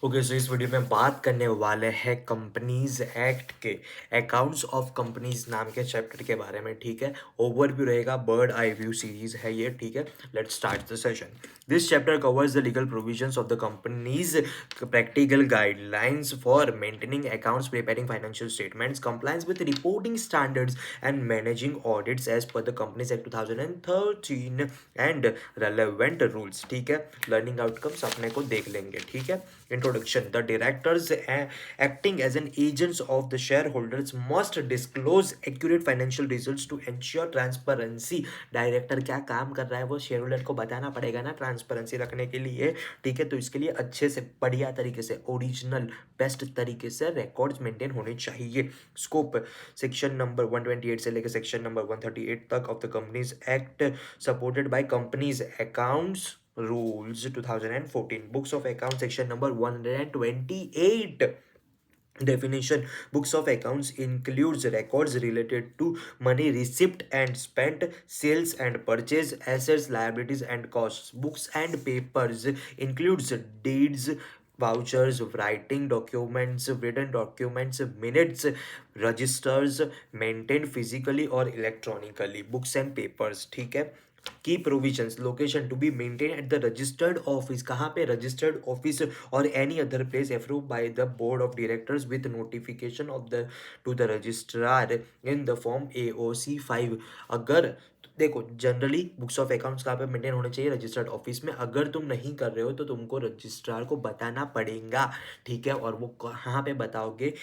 Okay so इस video में बात करने वाले हैं कंपनीज एक्ट के अकाउंट्स ऑफ कंपनीज नाम के चैप्टर के बारे में। ठीक है, ओवरव्यू रहेगा, बर्ड आई व्यू सीरीज है ये। ठीक है, let's start the session. This chapter covers the legal provisions of the companies, practical guidelines for maintaining accounts, preparing financial statements, compliance with reporting standards and managing audits as per the companies act 2013 and relevant rules. ठीक है, learning outcomes अपने को देख लेंगे। ठीक है, introduction. The directors acting as an agents of the shareholders must disclose accurate financial results to ensure transparency. Director क्या काम कर रहा है वो शेयर होल्डर को बताना पड़ेगा ना, ट्रांसपेरेंसी रखने के लिए। ठीक है, तो इसके लिए अच्छे से बढ़िया तरीके से ओरिजिनल बेस्ट तरीके से रिकॉर्ड्स मेंटेन होने चाहिए। स्कोप सेक्शन नंबर 128 से लेकर सेक्शन नंबर 138 तक of the companies act, supported by companies accounts rules 2014, books of accounts section number 128. Definition: books of accounts includes records related to money received and spent, sales and purchase, assets, liabilities and costs. Books and papers includes deeds, vouchers, writing documents, written documents, minutes, registers maintained physically or electronically. Books and papers. ठीक है, की provisions, location to be maintain at the registered office, कहाँ पे, registered office और any other place approve by the board of directors with notification of the to the registrar in the form AOC 5। अगर देखो generally books of accounts कहाँ पे maintain होने चाहिए, registered office में। अगर तुम नहीं कर रहे हो तो तुमको रजिस्ट्रार को बताना पड़ेगा। ठीक है, और वो कहाँ पे बताओगे,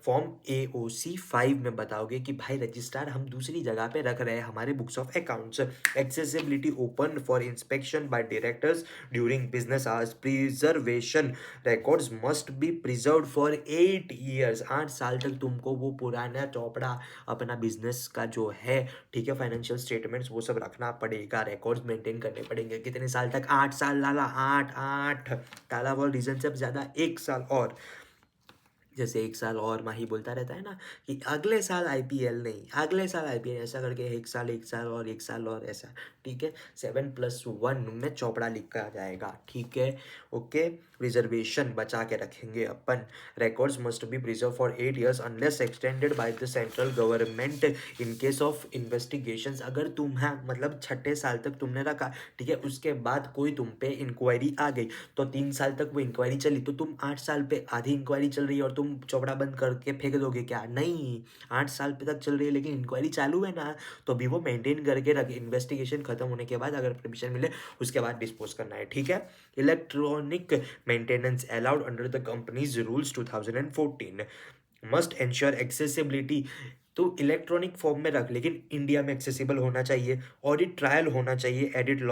फॉर्म AOC 5 में बताओगे कि भाई रजिस्ट्रार हम दूसरी जगह पे रख रहे हैं हमारे books of accounts. Accessibility open for inspection bye directors during business hours. Preservation: records must B preserved for 8 years। 8 साल तक तुमको वो पुराना चौपड़ा अपना बिजनेस का जो है, ठीक है, फाइनेंशियल स्टेटमेंट्स वो सब रखना पड़ेगा, रिकॉर्ड्स मेंटेन करने पड़ेंगे। कितने साल तक? 8 साल लाला, 8 ताला वाल रीजन से ज्यादा 1 साल और। जैसे 1 साल और माही बोलता रहता है ना कि अगले साल IPL नहीं, अगले साल IPL, ऐसा करके 1 साल, 1 साल और 1 साल और ऐसा। ठीक है, 7+1 में चौपड़ा लिखा जाएगा। ठीक है, ओके। रिजर्वेशन बचा के रखेंगे अपन। Records must be preserve for 8 years unless extended by the central government in case of investigations. अगर तुम है मतलब 6 साल तक तुमने रखा, ठीक है, उसके बाद कोई तुम पे इंक्वायरी आ गई तो 3 साल तक वो इंक्वायरी चली, तो तुम 8 साल पे आधी इंक्वायरी चल रही है और तुम चौपड़ा बंद करके फेंक दोगे क्या? नहीं, 8 साल पे तक चल रही है लेकिन इंक्वायरी चालू है ना, तो अभी वो मेंटेन करके रख, इन्वेस्टिगेशन खत्म होने के बाद अगर परमिशन मिले उसके बाद डिस्पोज करना है। ठीक है, electronic maintenance allowed under the companies rules 2014 must ensure accessibility. तो इलेक्ट्रॉनिक फॉर्म में रख, लेकिन इंडिया में एक्सेसिबल होना चाहिए, ऑडिट ट्रायल होना चाहिए, एडिट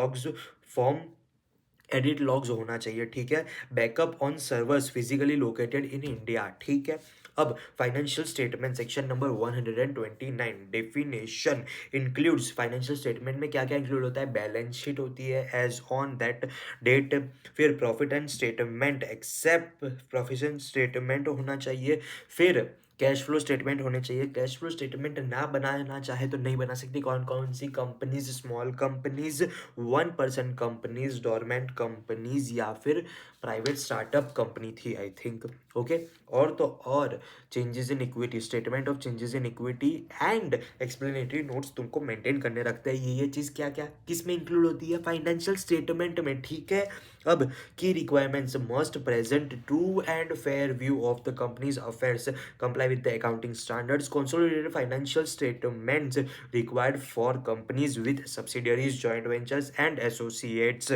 लॉग्स होना चाहिए। ठीक है, backup on servers physically located in India. ठीक है, अब financial statement section number 129। Definition includes, financial statement में क्या क्या इंक्लूड होता है? बैलेंस शीट होती है एज ऑन दैट डेट, फिर profit and statement except profit statement होना चाहिए, फिर कैश फ्लो स्टेटमेंट होने चाहिए। कैश फ्लो स्टेटमेंट ना बनाना चाहे तो नहीं बना सकती। कौन कौन सी companies? Small companies, 1% companies, dormant companies या फिर प्राइवेट स्टार्टअप कंपनी थी आई थिंक। ओके, और तो और changes in equity, statement of changes in equity and explanatory notes तुमको मेंटेन करने रखते हैं। ये चीज क्या क्या किस में इंक्लूड होती है? फाइनेंशियल स्टेटमेंट में। ठीक है, अब की requirements: must present true and fair view of the companies affairs, comply with the accounting standards, consolidated financial statements required for companies with subsidiaries, joint ventures and associates।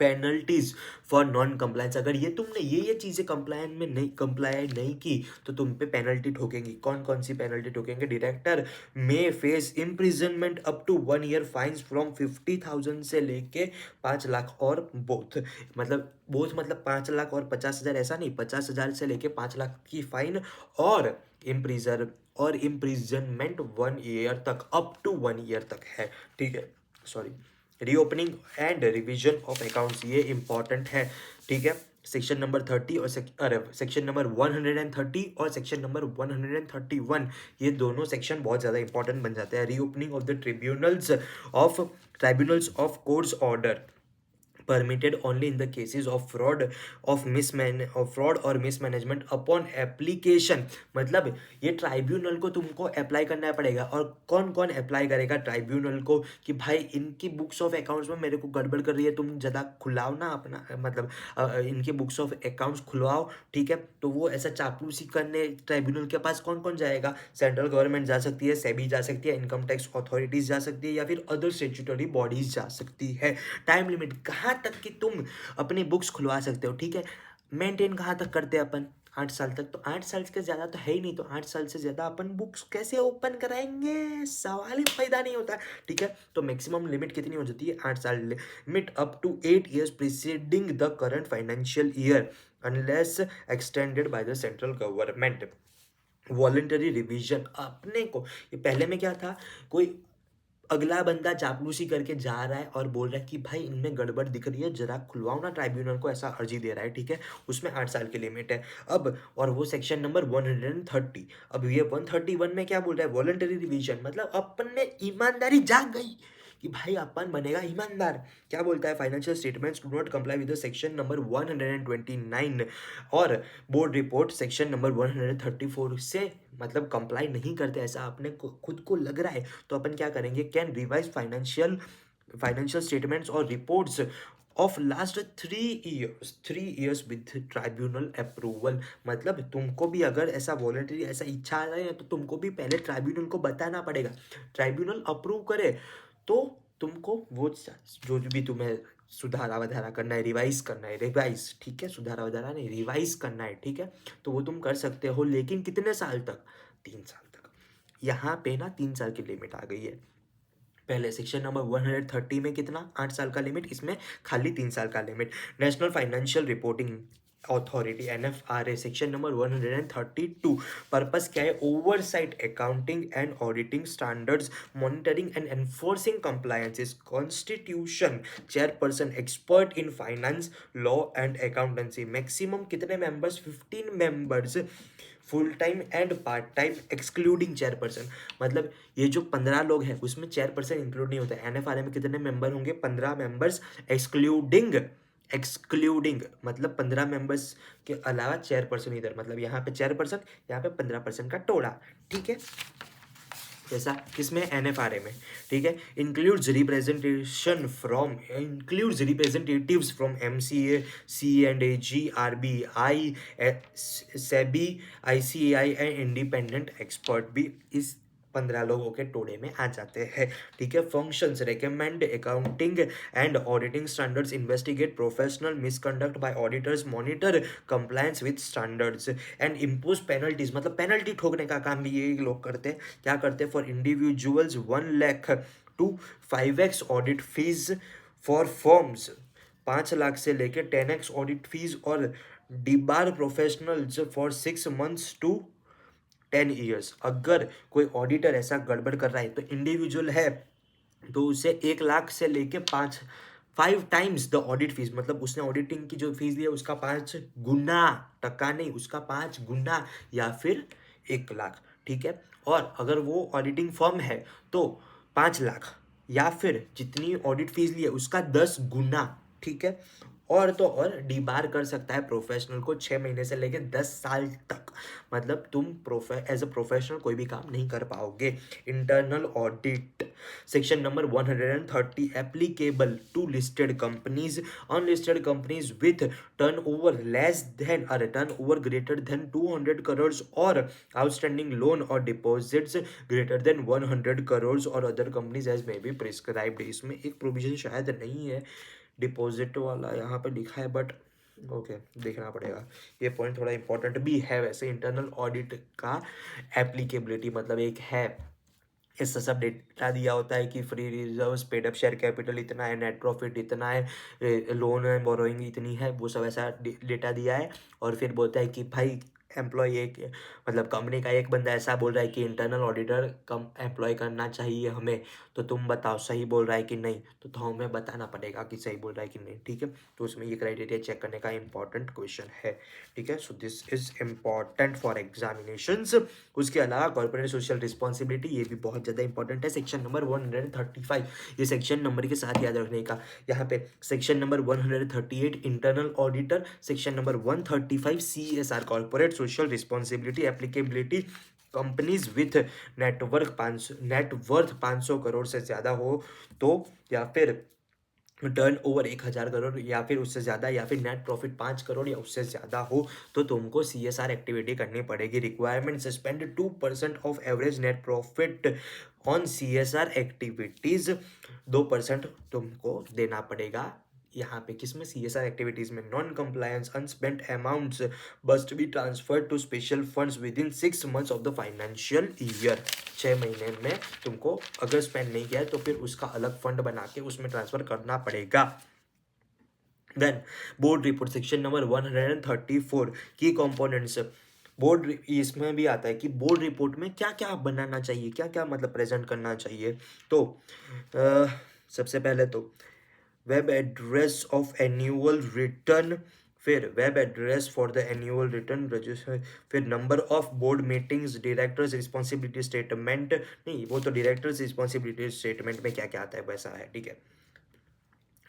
Penalties for non compliance, अगर ये तुमने ये चीजें कंप्लायन में नहीं comply नहीं की तो तुम पे पेनल्टी ठोकेंगी। कौन कौन सी पेनल्टी ठोकेंगे? Director may face imprisonment up to 1 year, fines from 50,000 से लेके 5 लाख, और बोथ मतलब 5 लाख और 50,000, ऐसा नहीं, 50,000 से लेके 5 लाख की फाइन, और इम्प्रिजनमेंट 1 year तक, अप टू 1 year तक है। ठीक है, sorry, reopening and revision of accounts, ये इंपॉर्टेंट है। ठीक है, सेक्शन नंबर 30 और सेक्शन नंबर 130 और सेक्शन नंबर 131, ये दोनों सेक्शन बहुत ज़्यादा इंपॉर्टेंट बन जाते हैं। Reopening of the tribunals of courts order, permitted only in the cases of fraud or mismanagement upon application। मतलब ये ट्राइब्यूनल को तुमको अप्लाई करना पड़ेगा। और कौन कौन अप्लाई करेगा ट्राइब्यूनल को कि भाई इनकी बुक्स ऑफ अकाउंट्स में मेरे को गड़बड़ कर रही है, तुम ज़्यादा खुलाओ ना अपना, मतलब इनके बुक्स ऑफ अकाउंट्स खुलवाओ, ठीक है। तो वो ऐसा चापलूसी करने ट्राइब्यूनल के पास कौन कौन जाएगा? सेंट्रल गवर्नमेंट जा सकती है, सेबी जा सकती है, इनकम टैक्स अथॉरिटीज जा सकती है, या फिर अदर स्टेट्यूटरी बॉडीज जा सकती है। टाइम लिमिट कहाँ तक कि तुम अपनी बुक्स खुलवा सकते हो, ठीक है। मेंटेन कहाँ तक करते हैं अपन? 8 साल तक। तो 8 साल से ज़्यादा तो है ही नहीं, तो 8 साल से ज़्यादा अपन बुक्स कैसे ओपन कराएंगे? सवाल ही पैदा नहीं होता, ठीक है। तो मैक्सिमम लिमिट कितनी हो जाती है? 8 साल। Limit up to 8 years preceding the current financial year unless extended by the central government. Voluntary revision अपने को, ये पहले में क्या था, कोई अगला बंदा चापलूसी करके जा रहा है और बोल रहा है कि भाई इनमें गड़बड़ दिख रही है, जरा खुलवाओ ना, ट्राइब्यूनल को ऐसा अर्जी दे रहा है, ठीक है। उसमें 8 साल की लिमिट है। अब और वो सेक्शन नंबर 130। अब ये 131 में क्या बोल रहा है? वॉलंटरी रिवीजन, मतलब अपन में ईमानदारी जाग गई कि भाई अपन बनेगा ईमानदार। क्या बोलता है? Financial statements do not comply with the section number 129 और बोर्ड रिपोर्ट सेक्शन नंबर 134 से मतलब कंप्लाई नहीं करते, ऐसा अपने को खुद को लग रहा है, तो अपन क्या करेंगे? कैन रिवाइज फाइनेंशियल स्टेटमेंट्स और reports of last 3 years with tribunal approval. मतलब तुमको भी अगर ऐसा वॉलंटरी ऐसा इच्छा आ रहा है तो तुमको भी पहले ट्राइब्यूनल को बताना पड़ेगा, ट्राइब्यूनल अप्रूव करे तो तुमको वो जो भी तुम्हें सुधारा वधारा करना है, रिवाइज, ठीक है। सुधारा वधारा नहीं, रिवाइज करना है, ठीक है। तो वो तुम कर सकते हो, लेकिन कितने साल तक? 3 साल तक। यहाँ पे ना 3 साल की लिमिट आ गई है। पहले सेक्शन नंबर 130 में कितना? 8 साल का लिमिट, इसमें खाली 3 साल का limit. National financial reporting authority NFRA section number 132। Purpose क्या है? Oversight accounting and auditing standards, monitoring and enforcing compliances, constitution, chairperson expert in finance, law and accountancy. Maximum कितने members? 15 members, full time and part time excluding chairperson. मतलब ये जो 15 लोग हैं उसमें chairperson include नहीं होता है। NFRA में कितने मेंबर होंगे? 15 मेंबर्स एक्सक्लूडिंग मतलब 15 मेंबर्स के अलावा चेयरपर्सन इधर, मतलब यहाँ पे चेयरपर्सन, यहाँ पे 15% का टोला, ठीक है। जैसा किसमें? NFRA में, ठीक है। Includes representatives from MCA, C&AG, RBI, SEBI, ICAI and independent expert भी इस 15 लोगों के टोड़े में आ जाते हैं, ठीक है। Functions recommend accounting and auditing standards, investigate professional misconduct by auditors, monitor compliance with standards and impose penalties. मतलब पेनल्टी ठोकने का काम भी ये लोग करते हैं। क्या करते हैं? For individuals 1 lakh to 5x audit fees, for firms 5 lakh से लेकर 10x ऑडिट फीस, और debar professionals for 6 months to 10 years। अगर कोई ऑडिटर ऐसा गड़बड़ कर रहा है तो इंडिविजुअल है तो उसे 1 लाख से लेके 5 टाइम्स द ऑडिट फीस, मतलब उसने ऑडिटिंग की जो फीस ली है उसका 5 गुना, टका नहीं, उसका 5 गुना, या फिर 1 लाख, ठीक है। और अगर वो ऑडिटिंग फर्म है तो 5 लाख, या फिर जितनी ऑडिट फीस ली है उसका 10 गुना, ठीक है। और तो और डीबार कर सकता है प्रोफेशनल को 6 महीने से लेकर 10 साल तक। मतलब तुम एज अ प्रोफेशनल कोई भी काम नहीं कर पाओगे। Internal audit section number 130 applicable to listed companies, unlisted companies with turnover less than और टर्नओवर ग्रेटर देन 200 करोड़ और आउटस्टैंडिंग लोन और डिपॉजिट्स ग्रेटर देन 100 करोड़ और other companies as may be prescribed. इसमें एक प्रोविजन शायद नहीं है डिपॉजिट वाला, यहाँ पे लिखा है, बट ओके देखना पड़ेगा। ये पॉइंट थोड़ा इंपॉर्टेंट भी है वैसे। इंटरनल ऑडिट का एप्लीकेबिलिटी मतलब एक है, इससे सब डेटा दिया होता है कि free reserves, paid up share capital इतना है, नेट प्रॉफिट इतना है, लोन है, बोरोइंग इतनी है, वो सब ऐसा डेटा दिया है। और फिर बोलता है कि भाई एम्प्लॉय एक मतलब कंपनी का एक बंदा ऐसा बोल रहा है कि इंटरनल ऑडिटर कम एम्प्लॉय करना चाहिए हमें, तो तुम बताओ सही बोल रहा है कि नहीं, तो हमें बताना पड़ेगा कि सही बोल रहा है कि नहीं, ठीक है। तो उसमें ये क्राइटेरिया चेक करने का इंपॉर्टेंट क्वेश्चन है, ठीक है। So this is important for examinations. उसके अलावा कॉर्पोरेट सोशल रिस्पॉन्सिबिलिटी, ये भी बहुत ज़्यादा इंपॉर्टेंट है, सेक्शन नंबर 135, ये सेक्शन नंबर के साथ याद रखने का। यहाँ पे section number 138 internal auditor, section number 135 CSR corporate social responsibility applicability, companies with net worth 500 crore से ज़्यादा हो तो, या फिर टर्न ओवर 1,000 करोड़ या फिर उससे ज़्यादा, या फिर नेट प्रॉफिट 5 करोड़ या उससे ज़्यादा हो, तो तुमको CSR एक्टिविटी करनी पड़ेगी। Requirement suspend 2% of average net profit on CSR activities, 2% तुमको देना पड़ेगा। यहाँ पे किसमें, CSR एक्टिविटीज़ में। Non compliance unspent amounts must be transferred to special funds with in 6 months of the financial year. 6 महीने में तुमको अगर स्पेंड नहीं किया है तो फिर उसका अलग फंड बना के उसमें ट्रांसफर करना पड़ेगा। Then board report, section number 134 की कंपोनेंट्स। बोर्ड इसमें भी आता है कि बोर्ड रिपोर्ट में क्या क्या बनाना चाहिए, क्या क्या मतलब प्रेजेंट करना चाहिए। तो सबसे पहले तो web address of annual return, फिर web address for the annual return register, फिर number of board meetings, directors responsibility statement, नहीं वो तो डायरेक्टर्स रिस्पॉन्सिबिलिटी स्टेटमेंट में क्या क्या आता है वैसा है, ठीक है।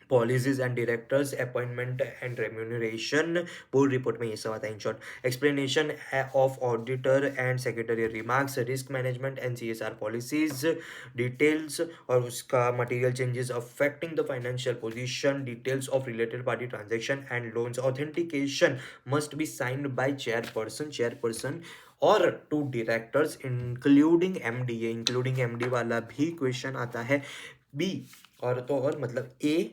Policies and directors appointment and remuneration, board report में ये सब आता है in short. Explanation of auditor and secretary remarks, risk management and CSR policies details और उसका material changes affecting the financial position, details of related party transaction and loans, authentication must be signed by chairperson और 2 directors including MD, ये including MD वाला भी question आता है। B और तो और मतलब ए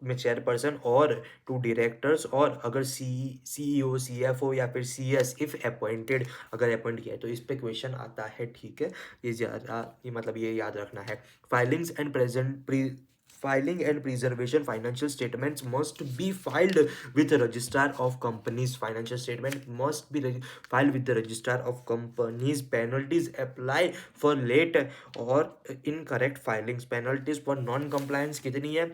में चेयरपर्सन और 2 डायरेक्टर्स, और अगर CEO CFO या फिर CS इफ अपॉइंटेड, अगर अपॉइंट किया है तो इस पे क्वेश्चन आता है, ठीक है। ये ज़्यादा ये मतलब ये याद रखना है। Filing and preservation, financial statements must be filed with registrar of companies, financial statement must be filed with the registrar of companies. Penalties apply for late और incorrect filings, penalties for non compliance कितनी है,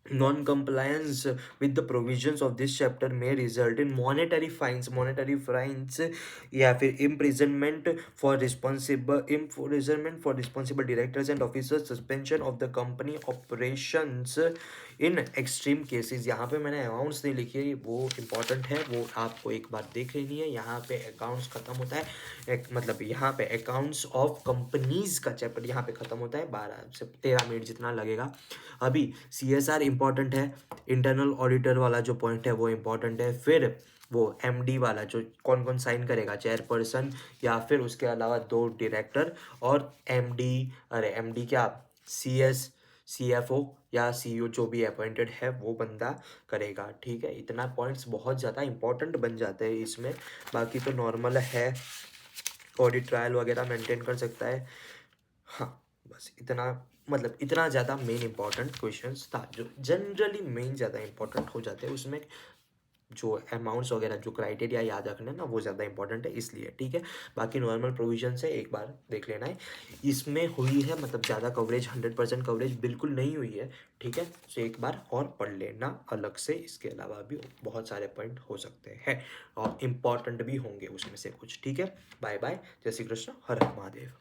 non-compliance with the provisions of this chapter may result in monetary fines या फिर imprisonment for responsible directors and officers, suspension of the company operations in extreme cases। यहाँ पे मैंने amounts नहीं लिखी है, वो इंपॉर्टेंट है, वो आपको एक बार देख लेनी है। यहाँ पे अकाउंट्स खत्म होता है, मतलब यहाँ पे अकाउंट्स ऑफ कंपनीज का चैप्टर यहाँ पे खत्म होता है, 12 से 13 मिनट जितना लगेगा। अभी CSR इंपॉर्टेंट है, इंटरनल ऑडिटर वाला जो पॉइंट है वो इंपॉर्टेंट है, फिर वो MD वाला जो कौन कौन साइन करेगा, चेयरपर्सन या फिर उसके अलावा 2 डायरेक्टर, और MD क्या CS CFO या CEO जो भी अपॉइंटेड है वो बंदा करेगा, ठीक है। इतना पॉइंट्स बहुत ज़्यादा इंपॉर्टेंट बन जाते हैं इसमें, बाकी तो नॉर्मल है, ऑडिट ट्रायल वगैरह मेंटेन कर सकता है। हाँ बस इतना, मतलब इतना ज़्यादा मेन इंपॉर्टेंट क्वेश्चंस था, जो जनरली मेन ज़्यादा इंपॉर्टेंट हो जाते हैं उसमें। जो अमाउंट्स वगैरह जो क्राइटेरिया याद रखना है ना वो ज़्यादा इंपॉर्टेंट है इसलिए, ठीक है। बाकी नॉर्मल प्रोविजन से एक बार देख लेना है। इसमें हुई है मतलब ज़्यादा कवरेज, 100% कवरेज बिल्कुल नहीं हुई है, ठीक है। तो एक बार और पढ़ लेना अलग से, इसके अलावा भी बहुत सारे पॉइंट हो सकते हैं और इम्पॉर्टेंट भी होंगे उसमें से कुछ, ठीक है। बाय बाय, जय श्री कृष्ण, हर हर महादेव।